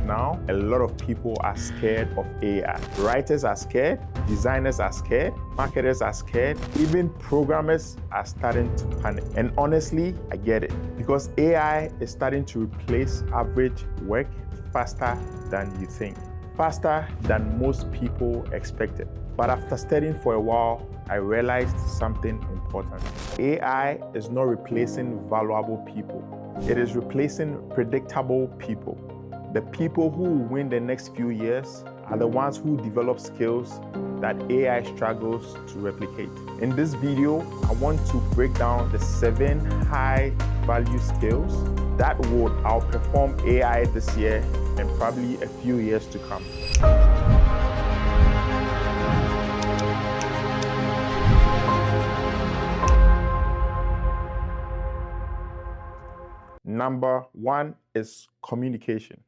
now, a lot of people are scared of AI. Writers are scared, designers are scared, marketers are scared, even programmers are starting to panic. And honestly, I get it, because AI is starting to replace average work faster than you think, faster than most people expected. But after studying for a while, I realized something important. AI is not replacing valuable people. It is replacing predictable people. The people who will win the next few years are the ones who develop skills that AI struggles to replicate. In this video, I want to break down the 7 high-value skills that would outperform AI this year and probably a few years to come. Number 1 is communication.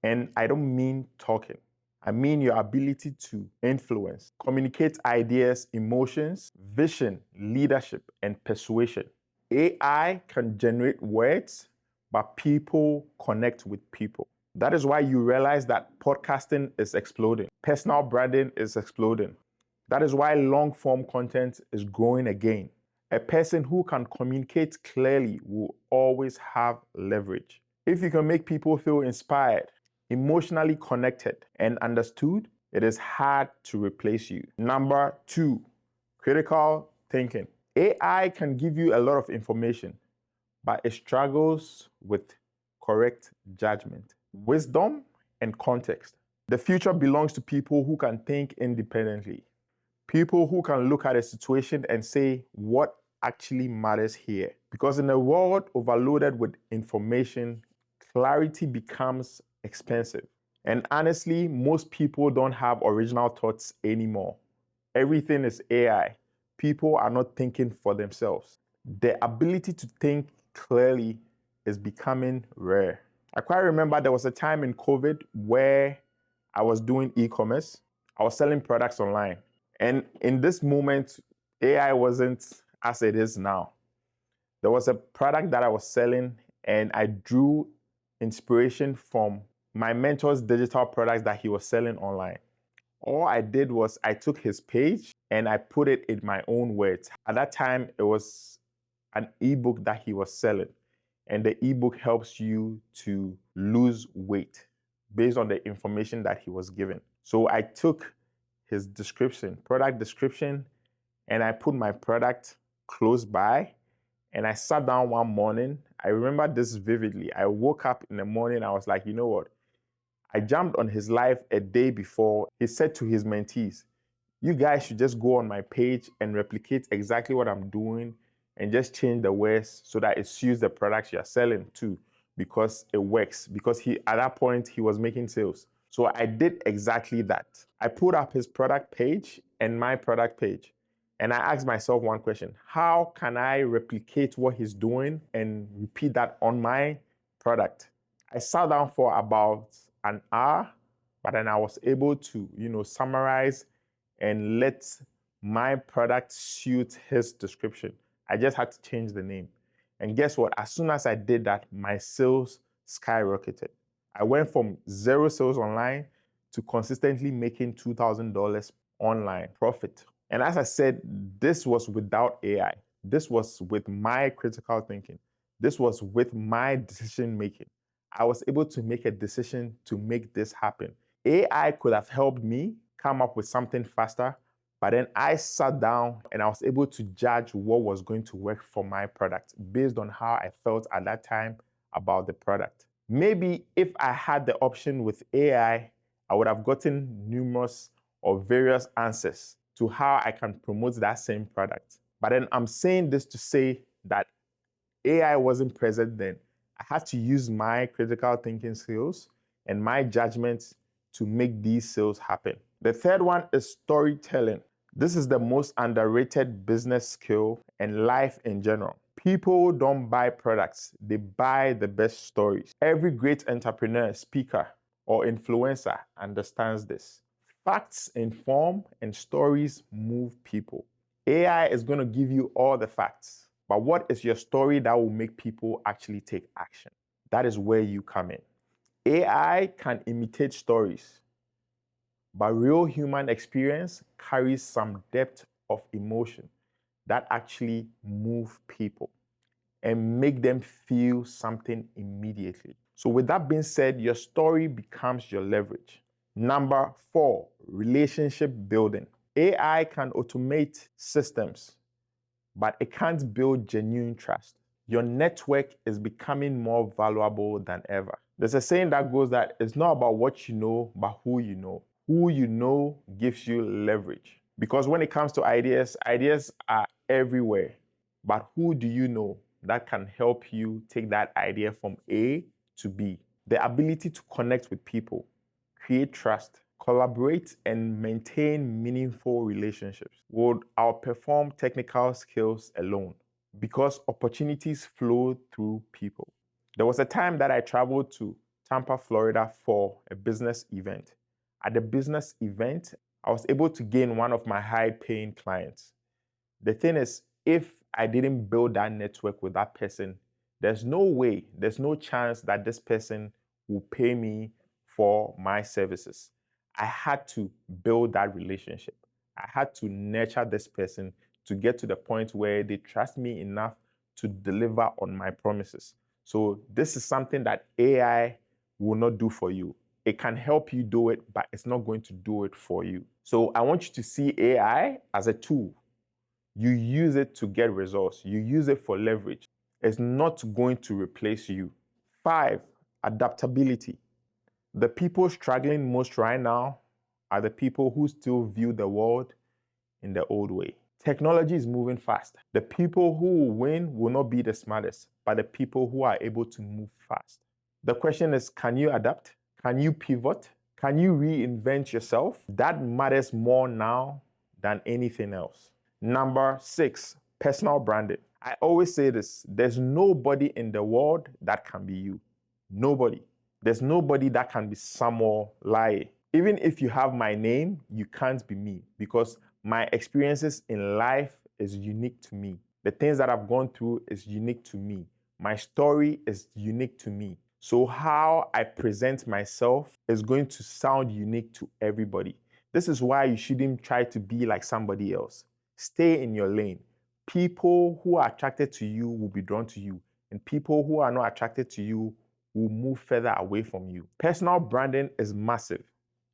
And I don't mean talking. I mean your ability to influence, communicate ideas, emotions, vision, leadership, and persuasion. AI can generate words, but people connect with people. That is why you realize that podcasting is exploding. Personal branding is exploding. That is why long-form content is growing again. A person who can communicate clearly will always have leverage. If you can make people feel inspired, emotionally connected, and understood, it is hard to replace you. Number 2, critical thinking. AI can give you a lot of information, but it struggles with correct judgment, wisdom, and context. The future belongs to people who can think independently. People who can look at a situation and say what actually matters here. Because in a world overloaded with information, clarity becomes expensive. And honestly, most people don't have original thoughts anymore. Everything is AI. People are not thinking for themselves. The ability to think clearly is becoming rare. I quite remember there was a time in COVID where I was doing e-commerce. I was selling products online. And in this moment, AI wasn't as it is now. There was a product that I was selling, and I drew inspiration from my mentor's digital products that he was selling online. All I did was I took his page and I put it in my own words. At that time, it was an ebook that he was selling. And the ebook helps you to lose weight based on the information that he was given. So I took his description, product description, and I put my product close by, and I sat down one morning. I remember this vividly. I woke up in the morning, I was like, you know what? I jumped on his live a day before. He said to his mentees, you guys should just go on my page and replicate exactly what I'm doing and just change the words so that it suits the products you're selling too, because it works. Because at that point, he was making sales. So I did exactly that. I put up his product page and my product page. And I asked myself one question: how can I replicate what he's doing and repeat that on my product? I sat down for about an hour, but then I was able to, summarize and let my product suit his description. I just had to change the name. And guess what? As soon as I did that, my sales skyrocketed. I went from 0 sales online to consistently making $2,000 online profit. And as I said, this was without AI. This was with my critical thinking. This was with my decision making. I was able to make a decision to make this happen. AI could have helped me come up with something faster, but then I sat down and I was able to judge what was going to work for my product based on how I felt at that time about the product. Maybe if I had the option with AI, I would have gotten numerous or various answers to how I can promote that same product. But then I'm saying this to say that AI wasn't present then. I had to use my critical thinking skills and my judgments to make these sales happen. The third one is storytelling. This is the most underrated business skill and life in general. People don't buy products, they buy the best stories. Every great entrepreneur, speaker, or influencer understands this. Facts inform and stories move people. AI is going to give you all the facts, but what is your story that will make people actually take action? That is where you come in. AI can imitate stories, but real human experience carries some depth of emotion that actually move people and make them feel something immediately. So with that being said, your story becomes your leverage. Number 4, relationship building. AI can automate systems, but it can't build genuine trust. Your network is becoming more valuable than ever. There's a saying that goes that it's not about what you know, but who you know. Who you know gives you leverage. Because when it comes to ideas, ideas are everywhere. But who do you know that can help you take that idea from A to B? The ability to connect with people, create trust, collaborate, and maintain meaningful relationships would outperform technical skills alone because opportunities flow through people. There was a time that I traveled to Tampa, Florida for a business event. At the business event, I was able to gain one of my high-paying clients. The thing is, if I didn't build that network with that person, there's no way, there's no chance that this person will pay me for my services. I had to build that relationship. I had to nurture this person to get to the point where they trust me enough to deliver on my promises. So this is something that AI will not do for you. It can help you do it, but it's not going to do it for you. So I want you to see AI as a tool. You use it to get results. You use it for leverage. It's not going to replace you. 5, adaptability. The people struggling most right now are the people who still view the world in the old way. Technology is moving fast. The people who will win will not be the smartest, but the people who are able to move fast. The question is, can you adapt? Can you pivot? Can you reinvent yourself? That matters more now than anything else. Number 6, personal branding. I always say this, there's nobody in the world that can be you. Nobody. There's nobody that can be Samuel Lai. Even if you have my name, you can't be me because my experiences in life is unique to me. The things that I've gone through is unique to me. My story is unique to me. So how I present myself is going to sound unique to everybody. This is why you shouldn't try to be like somebody else. Stay in your lane. People who are attracted to you will be drawn to you, and people who are not attracted to you will move further away from you. Personal branding is massive.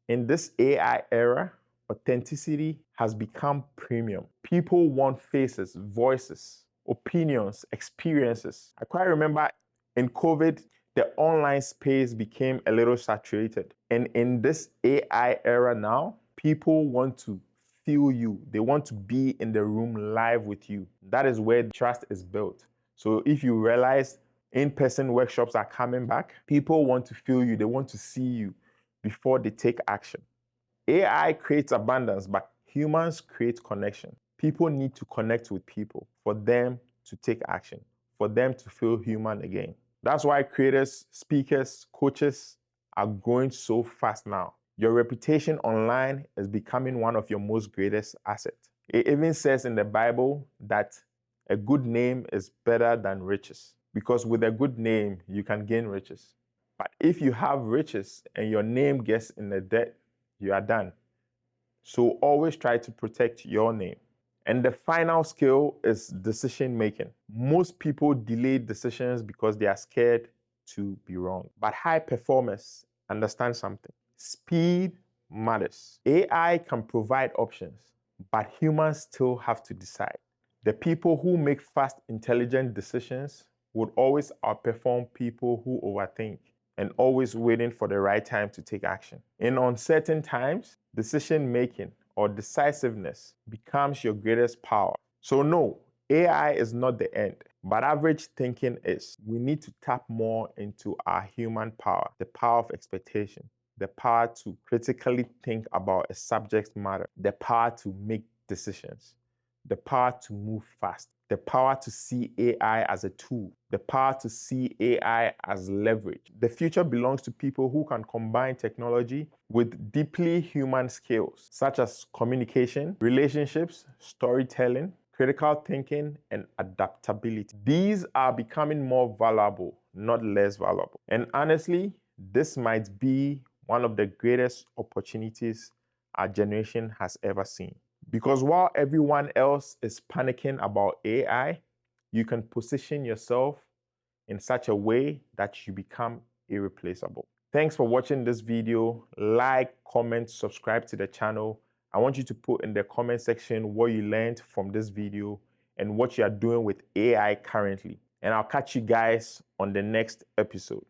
In this AI era, authenticity has become premium. People want faces, voices, opinions, experiences. I quite remember in COVID, the online space became a little saturated. And in this AI era now, people want to feel you. They want to be in the room live with you. That is where trust is built. So if you realize in-person workshops are coming back, people want to feel you. They want to see you before they take action. AI creates abundance, but humans create connection. People need to connect with people for them to take action, for them to feel human again. That's why creators, speakers, coaches are growing so fast now. Your reputation online is becoming one of your most greatest assets. It even says in the Bible that a good name is better than riches, because with a good name, you can gain riches. But if you have riches and your name gets in the dirt, you are done. So always try to protect your name. And the final skill is decision making. Most people delay decisions because they are scared to be wrong. But high performers understand something. Speed matters. AI can provide options, but humans still have to decide. The people who make fast, intelligent decisions would always outperform people who overthink and always waiting for the right time to take action. In uncertain times, decision making or decisiveness becomes your greatest power. So no, AI is not the end, but average thinking is. We need to tap more into our human power, the power of expectation, the power to critically think about a subject matter, the power to make decisions, the power to move fast, the power to see AI as a tool, the power to see AI as leverage. The future belongs to people who can combine technology with deeply human skills, such as communication, relationships, storytelling, critical thinking, and adaptability. These are becoming more valuable, not less valuable. And honestly, This might be one of the greatest opportunities our generation has ever seen. Because while everyone else is panicking about AI, you can position yourself in such a way that you become irreplaceable. Thanks for watching this video. Like, comment, subscribe to the channel. I want you to put in the comment section what you learned from this video and what you are doing with AI currently. And I'll catch you guys on the next episode.